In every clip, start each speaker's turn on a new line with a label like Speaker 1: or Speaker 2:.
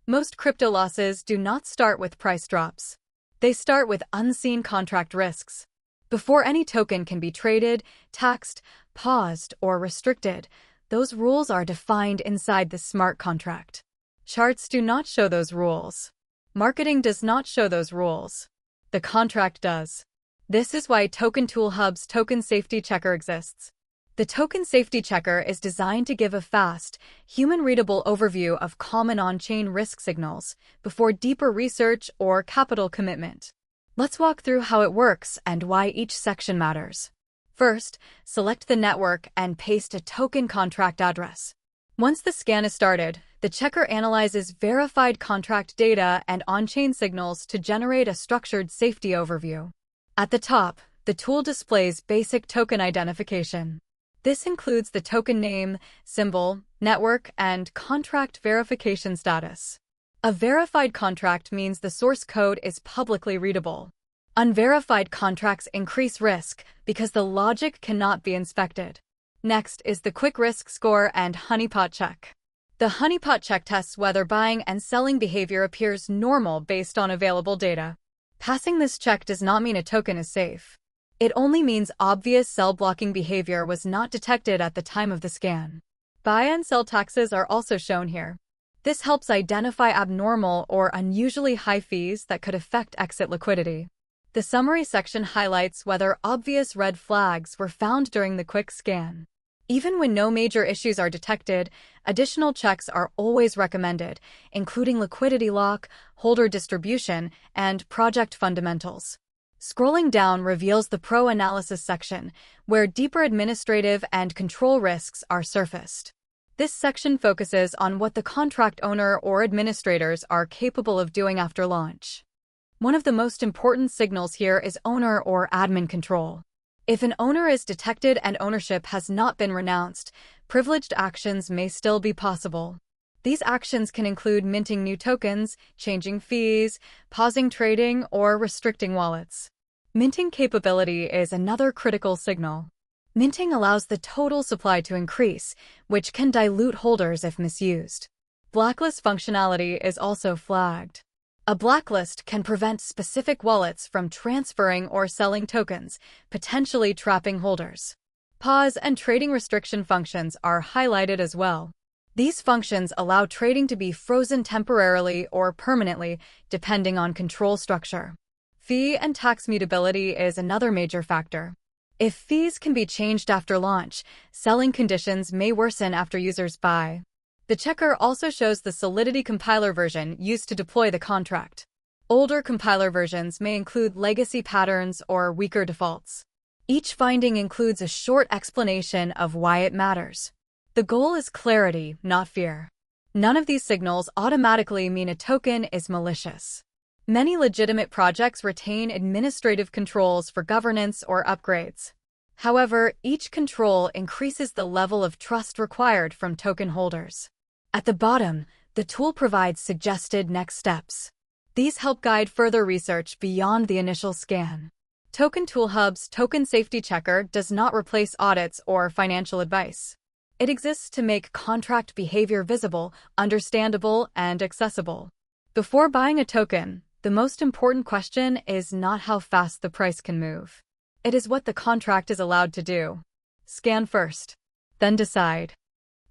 Speaker 1: Most crypto losses do not start with price drops. They start with unseen contract risks. Before any token can be traded, taxed, paused, or restricted, those rules are defined inside the smart contract. Charts do not show those rules. Marketing does not show those rules. The contract does. This is why TokenToolHub's Token Safety Checker exists. The Token Safety Checker is designed to give a fast, human-readable overview of common on-chain risk signals before deeper research or capital commitment. Let's walk through how it works and why each section matters. First, select the network and paste a token contract address. Once the scan is started, the checker analyzes verified contract data and on-chain signals to generate a structured safety overview. At the top, the tool displays basic token identification. This includes the token name, symbol, network, and contract verification status. A verified contract means the source code is publicly readable. Unverified contracts increase risk because the logic cannot be inspected. Next is the quick risk score and honeypot check. The honeypot check tests whether buying and selling behavior appears normal based on available data. Passing this check does not mean a token is safe. It only means obvious sell-blocking behavior was not detected at the time of the scan. Buy and sell taxes are also shown here. This helps identify abnormal or unusually high fees that could affect exit liquidity. The summary section highlights whether obvious red flags were found during the quick scan. Even when no major issues are detected, additional checks are always recommended, including liquidity lock, holder distribution, and project fundamentals. Scrolling down reveals the Pro Analysis section, where deeper administrative and control risks are surfaced. This section focuses on what the contract owner or administrators are capable of doing after launch. One of the most important signals here is owner or admin control. If an owner is detected and ownership has not been renounced, privileged actions may still be possible. These actions can include minting new tokens, changing fees, pausing trading, or restricting wallets. Minting capability is another critical signal. Minting allows the total supply to increase, which can dilute holders if misused. Blacklist functionality is also flagged. A blacklist can prevent specific wallets from transferring or selling tokens, potentially trapping holders. Pause and trading restriction functions are highlighted as well. These functions allow trading to be frozen temporarily or permanently, depending on control structure. Fee and tax mutability is another major factor. If fees can be changed after launch, selling conditions may worsen after users buy. The checker also shows the Solidity compiler version used to deploy the contract. Older compiler versions may include legacy patterns or weaker defaults. Each finding includes a short explanation of why it matters. The goal is clarity, not fear. None of these signals automatically mean a token is malicious. Many legitimate projects retain administrative controls for governance or upgrades. However, each control increases the level of trust required from token holders. At the bottom, the tool provides suggested next steps. These help guide further research beyond the initial scan. TokenToolHub's Token Safety Checker does not replace audits or financial advice. It exists to make contract behavior visible, understandable, and accessible. Before buying a token, the most important question is not how fast the price can move. It is what the contract is allowed to do. Scan first, then decide.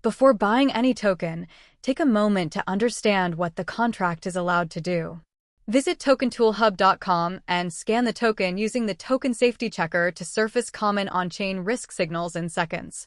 Speaker 1: Before buying any token, take a moment to understand what the contract is allowed to do. Visit TokenToolHub.com and scan the token using the Token Safety Checker to surface common on-chain risk signals in seconds.